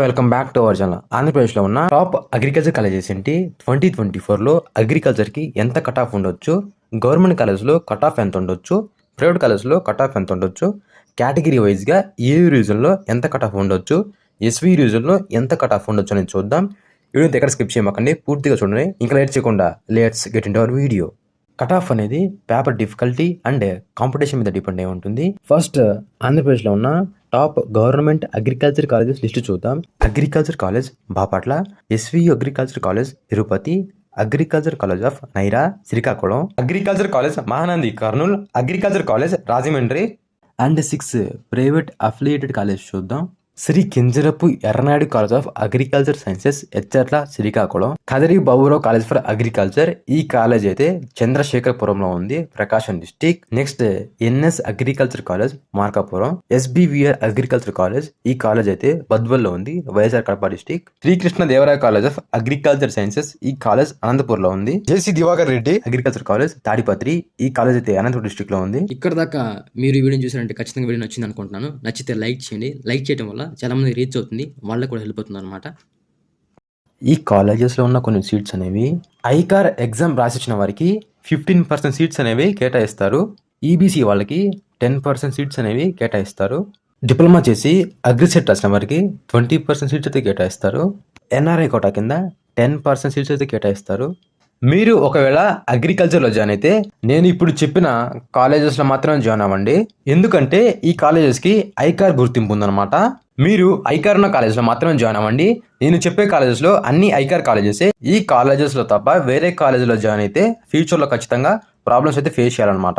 Welcome back to our channel. ఆంధ్రప్రదేశ్లో ఉన్న top agriculture colleges ఏంటి, 2024లో అగ్రికల్చర్కి ఎంత కట్ ఆఫ్ ఉండొచ్చు, గవర్నమెంట్ కాలేజ్లో కట్ ఆఫ్ ఎంత ఉండొచ్చు, ప్రైవేట్ కాలేజ్లో కట్ ఆఫ్ ఎంత ఉండొచ్చు, కేటగిరీ వైజ్గా ఏ రీజన్లో ఎంత కట్ ఆఫ్ ఉండొచ్చు, ఎస్వి రీజన్లో ఎంత కట్ ఆఫ్ ఉండొచ్చు అనేది చూద్దాం. వీడియో ఎక్కడ స్కిప్ చేయమాకండి, పూర్తిగా చూడండి. ఇంకా లేట్ చేయకుండా let's get into our video. Cut off అనేది పేపర్ డిఫికల్టీ అండ్ కాంపిటీషన్ మీద డిపెండ్ అయి ఉంటుంది. ఫస్ట్ ఆంధ్రప్రదేశ్లో ఉన్న top government agriculture colleges list చూద్దాం. Agriculture college Bapatla, SVU agriculture college Tirupati, agriculture college of Naira Srikakulam, agriculture college Mahanandi Kurnool, agriculture college Rajahmundry and 6 private affiliated college చూద్దాం. Shri Kinjarapu Yerrannaidu college of agriculture sciences Etcherla Srikakulam, Kadiri Baburao college for agriculture, ఈ college అయితే చంద్రశేఖరపురంలో ఉంది, Prakasam district. Next NS agriculture college Markapuram, SBVR agriculture college, ఈ college అయితే బద్వల్లో ఉంది, YSR Kadapa district. Srikrishna Devaraya college of agriculture sciences, ఈ కాలేజ్ అనంతపూర్లో ఉంది. JC Diwakar Reddy agriculture college Tadipatri, ఈ కాలేజ్ అయితే అనంతపురం డిస్టిక్ లో ఉంది. ఇక్కడ దాకా మీరు ఈ వీడియో చూసారంటే ఖచ్చితంగా వీడియో నచ్చింది అనుకుంటున్నాను. నచ్చితే లైక్ చేయండి. లైక్ చేయడం వల్ల చాలా మంది రీచ్ అవుతుంది, వాళ్ళకి కూడా హెల్ప్ అవుతుంది అనమాట. ఈ కాలేజెస్లో ఉన్న కొన్ని సీట్స్ అనేవి ఐకార్ ఎగ్జామ్ రాసిచ్చిన వారికి 15% సీట్స్ అనేవి కేటాయిస్తారు. ఈబీసీ వాళ్ళకి 10% సీట్స్ అనేవి కేటాయిస్తారు. డిప్లొమా చేసి అగ్రిసెట్ రాసిన వారికి 20% సీట్స్ అయితే కేటాయిస్తారు. ఎన్ఆర్ఐ కోటా కింద 10% సీట్స్ అయితే కేటాయిస్తారు. మీరు ఒకవేళ అగ్రికల్చర్లో జాయిన్ అయితే నేను ఇప్పుడు చెప్పిన కాలేజెస్లో మాత్రమే జాయిన్ అవ్వండి. ఎందుకంటే ఈ కాలేజెస్కి ఐకార్ గుర్తింపు ఉందన్నమాట. మీరు ఐకార్ ఉన్న కాలేజ్లో మాత్రమే జాయిన్ అవ్వండి. నేను చెప్పే కాలేజెస్లో అన్ని ఐకార్ కాలేజెసే. ఈ కాలేజెస్లో తప్ప వేరే కాలేజీలో జాయిన్ అయితే ఫ్యూచర్లో ఖచ్చితంగా ప్రాబ్లమ్స్ అయితే ఫేస్ చేయాలన్నమాట.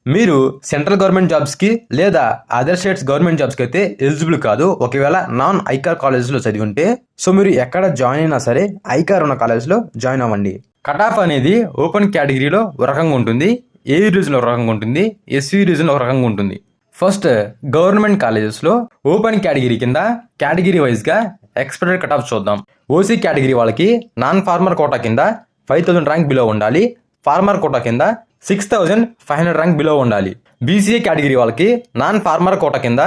మీరు సెంట్రల్ గవర్నమెంట్ జాబ్స్కి లేదా అదర్ స్టేట్స్ గవర్నమెంట్ జాబ్స్కి అయితే ఎలిజిబుల్ కాదు, ఒకవేళ నాన్ ఐకార్ కాలేజెస్లో చదివి ఉంటే. సో మీరు ఎక్కడ జాయిన్ అయినా సరే ఐకార్ ఉన్న కాలేజ్లో జాయిన్ అవ్వండి. కట్ ఆఫ్ అనేది ఓపెన్ కేటగిరీలో ఒక రకంగా ఉంటుంది, ఏ రీజన్లో ఒక రకంగా ఉంటుంది, ఎస్వి రీజన్లో ఒక రకంగా ఉంటుంది. ఫస్ట్ గవర్నమెంట్ కాలేజెస్లో ఓపెన్ కేటగిరీ కింద కేటగిరీ వైజ్గా ఎక్స్పెక్టెడ్ కట్ ఆఫ్ చూద్దాం. ఓసీ కేటగిరీ వాళ్ళకి నాన్ ఫార్మర్ కోటా కింద 5000 ర్యాంక్ బిలో ఉండాలి, ఫార్మర్ కోటా కింద 6500 ర్యాంక్ బిలో ఉండాలి. బీసీఏ కేటగిరీ వాళ్ళకి నాన్ ఫార్మర్ కోటా కింద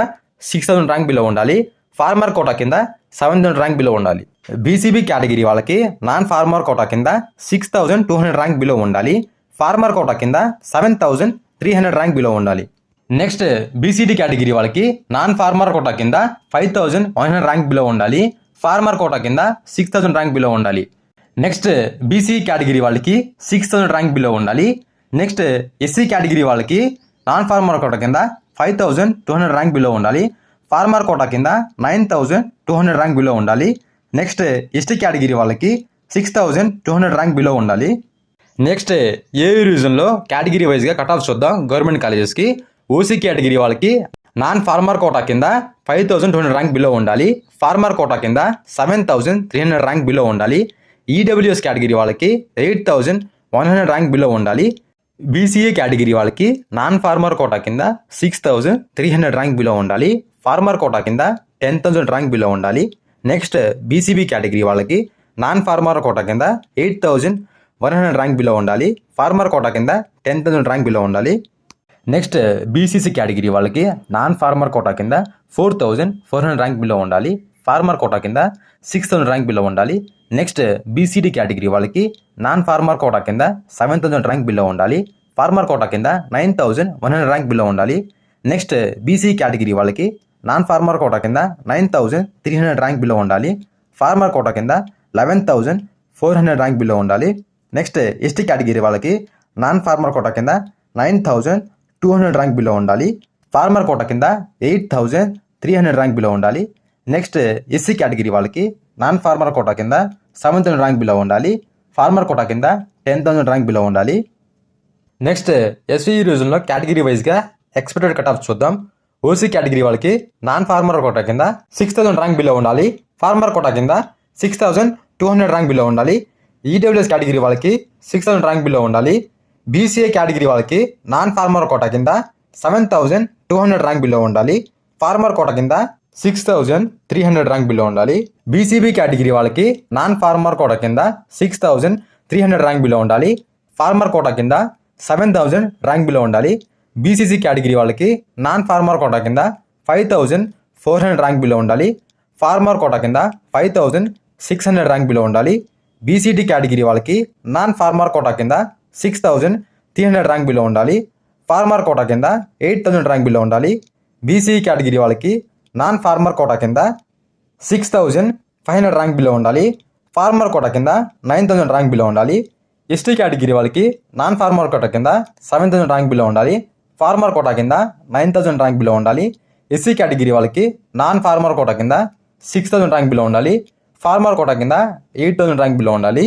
6000 ర్యాంక్ బిలో ఉండాలి, ఫార్మర్ కోటా కింద 7000 ర్యాంక్ బిలో ఉండాలి. బీసీబీ కేటగిరీ వాళ్ళకి నాన్ ఫార్మర్ కోటా కింద 6200 ర్యాంక్ బిలో ఉండాలి, ఫార్మర్ కోటా కింద 7300 ర్యాంక్ బిలో ఉండాలి. నెక్స్ట్ బీసీడీ కేటగిరీ వాళ్ళకి నాన్ ఫార్మర్ కోటా కింద 5100 ర్యాంక్ బిలో ఉండాలి, ఫార్మర్ కోటా కింద 6000 ర్యాంక్ బిలో ఉండాలి. నెక్స్ట్ బీసీ కేటగిరీ వాళ్ళకి 6000 ర్యాంక్ బిలో ఉండాలి. నెక్స్ట్ ఎస్సీ కేటగిరీ వాళ్ళకి నాన్ ఫార్మర్ కోటా కింద 5200 ర్యాంక్ బిలో ఉండాలి, ఫార్మర్ కోటా కింద 9200 ర్యాంక్ బిలో ఉండాలి. నెక్స్ట్ ఎస్టీ కేటగిరీ వాళ్ళకి 6200 ర్యాంక్ బిలో ఉండాలి. నెక్స్ట్ ఏ రీజన్లో కేటగిరీ వైజ్గా కట్ ఆఫ్ చూద్దాం. గవర్నమెంట్ కాలేజెస్కి ఓసీ కేటగిరీ వాళ్ళకి నాన్ ఫార్మర్ కోటా కింద 5200 ర్యాంక్ బిలో ఉండాలి, ఫార్మర్ కోటా కింద 7300 ర్యాంక్ బిలో ఉండాలి. ఈడబ్ల్యూఎస్ కేటగిరీ వాళ్ళకి 8100 ర్యాంక్ బిలో ఉండాలి. బీసీఏ కేటగిరీ వాళ్ళకి నాన్ ఫార్మర్ కోటా కింద 6300 ర్యాంక్ బిలో ఉండాలి, ఫార్మర్ కోటా కింద 10000 ర్యాంక్ బిలో ఉండాలి. నెక్స్ట్ బీసీబీ కేటగిరీ వాళ్ళకి నాన్ ఫార్మర్ కోటా కింద 8100 ర్యాంక్ బిలో ఉండాలి, ఫార్మర్ కోటా కింద 10000 ర్యాంక్ బిలో ఉండాలి. నెక్స్ట్ బీసీసీ కేటగిరీ వాళ్ళకి నాన్ ఫార్మర్ కోటా కింద 4400 ర్యాంక్ బిలో ఉండాలి, ఫార్మర్ కోటా కింద 6000 ర్యాంక్ బిలో ఉండాలి. నెక్స్ట్ బీసీడీ కేటగిరీ వాళ్ళకి నాన్ ఫార్మర్ కోటా కింద 7000 ర్యాంక్ బిలో ఉండాలి, ఫార్మర్ కోటా కింద 9100 ర్యాంక్ బిలో ఉండాలి. నెక్స్ట్ బీసీ కేటగిరీ వాళ్ళకి నాన్ ఫార్మర్ కోటా కింద 9300 ర్యాంక్ బిలో ఉండాలి, ఫార్మర్ కోటా కింద 11400 ర్యాంక్ బిలో ఉండాలి. నెక్స్ట్ ఎస్టీ కేటగిరీ వాళ్ళకి నాన్ ఫార్మర్ కోటా కింద 9200 ర్యాంక్ బిలో ఉండాలి, ఫార్మర్ కోటా కింద 8300 ర్యాంక్ బిలో ఉండాలి. నెక్స్ట్ ఎస్సీ కేటగిరీ వాళ్ళకి నాన్ ఫార్మర్ కోటా కింద 7000 ర్యాంక్ బిలో ఉండాలి, ఫార్మర్ కోటా కింద 10000 ర్యాంక్ బిలో ఉండాలి. నెక్స్ట్ ఎస్వీ రీజన్లో కేటగిరీ వైజ్గా ఎక్స్పెక్టెడ్ కట్ ఆఫ్ చూద్దాం. ఓసీ కేటగిరీ వాళ్ళకి నాన్ ఫార్మర్ కోటా కింద 6000 ర్యాంక్ బిలో ఉండాలి, ఫార్మర్ కోటా కింద 6200 ర్యాంక్ బిలో ఉండాలి. ఈడబ్ల్యూఎస్ కేటగిరీ వాళ్ళకి 6000 ర్యాంక్ బిలో ఉండాలి. బీసీఏ కేటగిరీ వాళ్ళకి నాన్ ఫార్మర్ కోటా కింద 7200 ర్యాంక్ బిలో ఉండాలి, ఫార్మర్ కోటా కింద 6300 ర్యాంక్ బిలో ఉండాలి. బీసీబీ కేటగిరీ వాళ్ళకి నాన్ ఫార్మర్ కోటా కింద 6300 ర్యాంక్ బిలో ఉండాలి, ఫార్మర్ కోటా కింద 7000 ర్యాంక్ బిలో ఉండాలి. బీసీసీ కేటగిరీ వాళ్ళకి నాన్ ఫార్మర్ కోటా కింద 5400 ర్యాంక్ బిలో ఉండాలి, ఫార్మర్ కోటా కింద 5600 ర్యాంక్ బిలో ఉండాలి. బీసీటీ కేటగిరీ వాళ్ళకి నాన్ ఫార్మర్ కోటా కింద 6300 ర్యాంక్ బిలో ఉండాలి. ఫార్మర్ కోటా కింద 8000 ర్యాంక్ బిలో ఉండాలి. బీసీ కేటగిరీ వాళ్ళకి నాన్ ఫార్మర్ కోటా కింద 6500 ర్యాంక్ బిలో ఉండాలి. ఫార్మర్ కోటా కింద 9000 ర్యాంక్ బిలో ఉండాలి. ఎస్టీ కేటగిరీ వాళ్ళకి నాన్ ఫార్మర్ కోటా కింద 7000 ర్యాంక్ బిలో ఉండాలి. ఫార్మర్ కోటా కింద 9000 ర్యాంక్ బిలో ఉండాలి. ఎస్సీ కేటగిరీ వాళ్ళకి నాన్ ఫార్మర్ కోటా కింద 6000 ర్యాంక్ బిలో ఉండాలి. ఫార్మర్ కోటా కింద 8000 ర్యాంక్ బిలో ఉండాలి.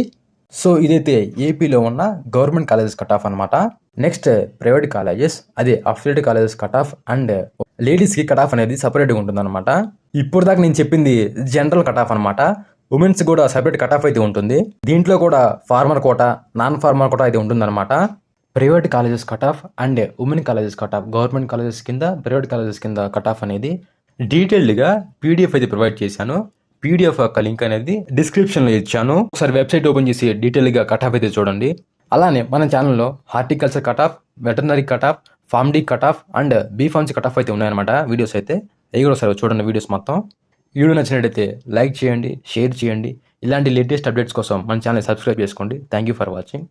సో ఇదైతే ఏపీలో ఉన్న గవర్నమెంట్ కాలేజెస్ కట్ ఆఫ్ అనమాట. నెక్స్ట్ ప్రైవేట్ కాలేజెస్, అదే affiliate colleges cut off and లేడీస్కి కట్ ఆఫ్ అనేది సపరేట్గా ఉంటుందన్నమాట. ఇప్పుడు దాకా నేను చెప్పింది జనరల్ కట్ ఆఫ్ అనమాట. ఉమెన్స్ కూడా సపరేట్ కట్ ఆఫ్ అయితే ఉంటుంది. దీంట్లో కూడా farmer quota, non farmer quota అయితే ఉంటుందన్నమాట. Private colleges cut off and women colleges cut off, government colleges కింద ప్రైవేట్ కాలేజెస్ కింద కట్ ఆఫ్ అనేది డీటెయిల్డ్గా పీడిఎఫ్ అయితే ప్రొవైడ్ చేశాను. పీడిఎఫ్ యొక్క లింక్ అనేది డిస్క్రిప్షన్లో ఇచ్చాను. ఒకసారి వెబ్సైట్ ఓపెన్ చేసి డీటెయిల్గా కట్ ఆఫ్ అయితే చూడండి. అలానే మన ఛానల్లో horticulture cut off, veterinary cut off, pharm D cut off and B pharmacy cut off అయితే ఉన్నాయన్నమాట వీడియోస్ అయితే. అవి కూడా ఒకసారి చూడండి వీడియోస్ మొత్తం. వీడియో నచ్చినట్టయితే లైక్ చేయండి, షేర్ చేయండి. ఇలాంటి లేటెస్ట్ అప్డేట్స్ కోసం మన ఛానల్ సబ్స్క్రైబ్ చేసుకోండి. Thank you for watching.